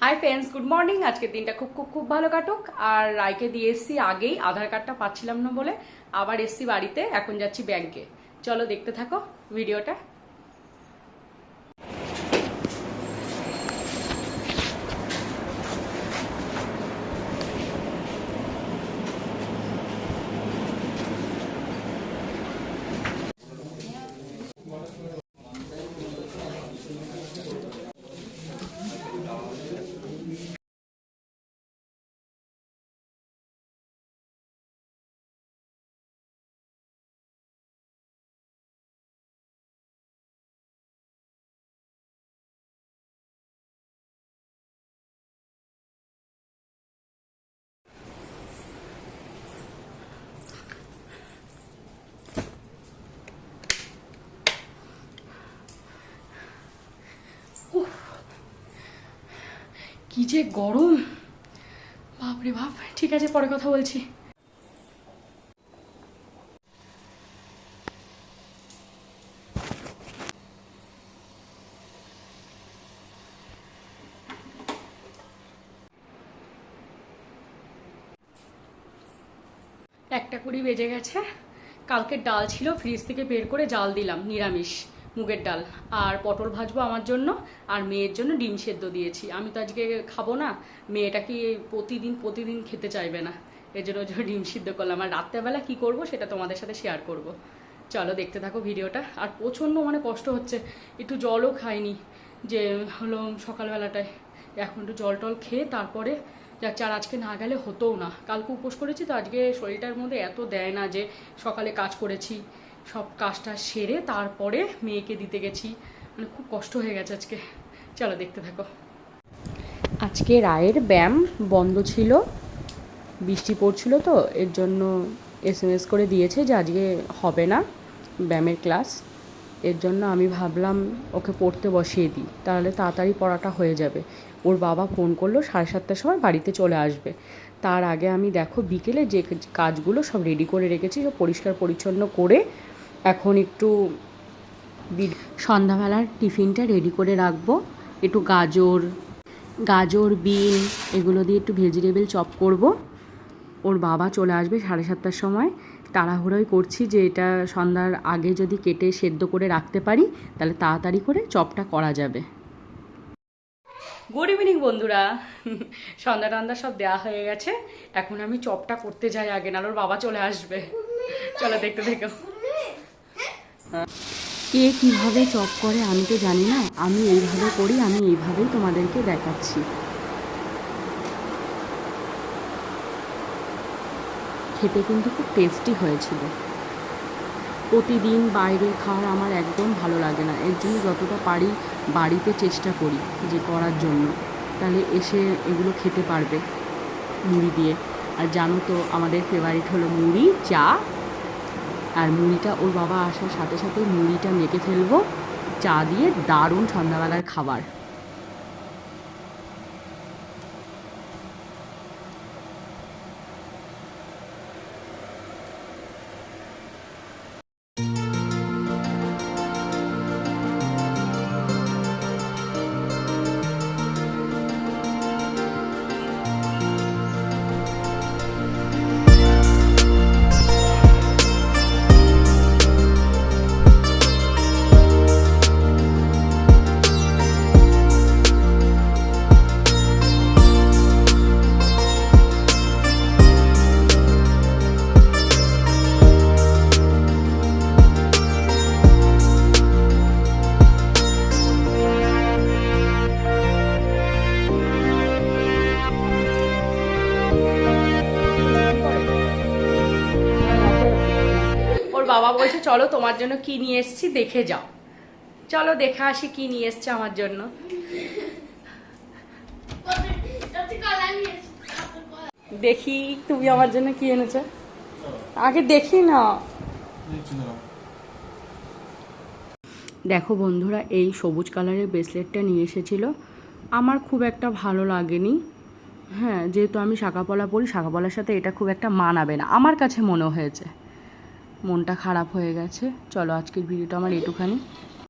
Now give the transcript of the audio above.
Hi friends, good morning. আজকের দিনটা খুব খুব খুব ভালো কাটুক। আর রায়কে দিয়ে এসছি আগেই, আধার কার্ডটা পাচ্ছিলাম না বলে আবার এসছি বাড়িতে। এখন যাচ্ছি ব্যাংকে। চলো দেখতে থাকো ভিডিওটা। কি যে গরম, বাপরে বাপ। ঠিক আছে, পরে কথা বলছি। একটা কুড়ি বেজে গেছে। কালকের ডাল ছিল, ফ্রিজ থেকে বের করে জাল দিলাম, নিরামিষ মুগের ডাল। আর পটল ভাজবো আমার জন্য, আর মেয়ের জন্য ডিম সেদ্ধ দিয়েছি। আমি তো আজকে খাবো না, মেয়েটা কি প্রতিদিন প্রতিদিন খেতে চাইবে না, এর জন্য ডিম সিদ্ধ করলাম। আর রাত্রেবেলা কি করব সেটা তোমাদের সাথে শেয়ার করব। চলো দেখতে থাকো ভিডিওটা। আর প্রচণ্ড কষ্ট হচ্ছে, একটু জলও খাইনি যে হলো সকালবেলাটায়। এখন একটু জল টল খেয়ে তারপরে যাচ্ছে। আর আজকে না গেলে হতোও না, কালকে উপোস করেছি তো আজকে শরীরটার মধ্যে এত দেয় না যে সকালে কাজ করেছি, সব কাজটা সেরে তারপরে মেয়েকে দিতে গেছি। খুব কষ্ট হয়ে গেছে আজকে। চলো দেখতে থাকো। আজকে রায়ের ব্যায়াম বন্ধ ছিল, বৃষ্টি পড়ছিল তো এর জন্য SMS করে দিয়েছে যে আজকে হবে না ব্যায়ামের ক্লাস। এর জন্য আমি ভাবলাম ওকে পড়তে বসিয়ে দিই, তাহলে তাড়াতাড়ি পড়াটা হয়ে যাবে। ওর বাবা ফোন করলো 7:30টার সময় বাড়িতে চলে আসবে। তার আগে আমি দেখো বিকেলে যে কাজগুলো সব রেডি করে রেখেছি, সব পরিষ্কার পরিচ্ছন্ন করে এখন একটু সন্ধ্যাবেলার টিফিনটা রেডি করে রাখবো। একটু গাজর বিন এগুলো দিয়ে একটু ভেজিটেবল চপ করব। ওর বাবা চলে আসবে 7:30টার সময়। তাড়াহুড়োই করছি যে এটা সন্ধ্যার আগে যদি কেটে সেদ্ধ করে রাখতে পারি তাহলে তাড়াতাড়ি করে চপটা করা যাবে। গুড ইভিনিং বন্ধুরা। সন্ধ্যা টন্ধা সব দেওয়া হয়ে গেছে, এখন আমি চপটা করতে যাই আগে, না ওর বাবা চলে আসবে। চলো দেখতে দেখো। কে কীভাবে চপ করে আমি তো জানি না, আমি এইভাবে করি, আমি এইভাবেই তোমাদেরকে দেখাচ্ছি। খেতে কিন্তু খুব টেস্টি হয়েছিল। প্রতিদিন বাইরে খাওয়ার আমার একদম ভালো লাগে না, এর জন্য যতটা পারি বাড়িতে চেষ্টা করি যে করার জন্য, তাহলে এসে এগুলো খেতে পারবে মুড়ি দিয়ে। আর জানো তো আমাদের ফেভারিট হলো মুড়ি, চা। আর মুড়িটা ওর বাবা আসার সাথে সাথে মুড়িটা মেখে ফেলবো চা দিয়ে, দারুণ সন্ধ্যাবেলার খাবার। বাবা বলছে চলো তোমার জন্য কি নিয়ে এসেছি দেখে যাও। চলো দেখে আসি কি নিয়ে এসছে আমার জন্য। দেখি তুমি আমার জন্য কি এনেছো, আগে দেখি না। দেখো বন্ধুরা, এই সবুজ কালারের ব্রেসলেটটা নিয়ে এসেছিল, আমার খুব একটা ভালো লাগেনি। হ্যাঁ, যেহেতু আমি শাঁখাপলা পরি, শাঁখাপলার সাথে এটা খুব একটা মানাবে না আমার কাছে মনে হয়েছে। মনটা খারাপ হয়ে গেছে। চলো আজকের ভিডিওটা আমার এটুখানি।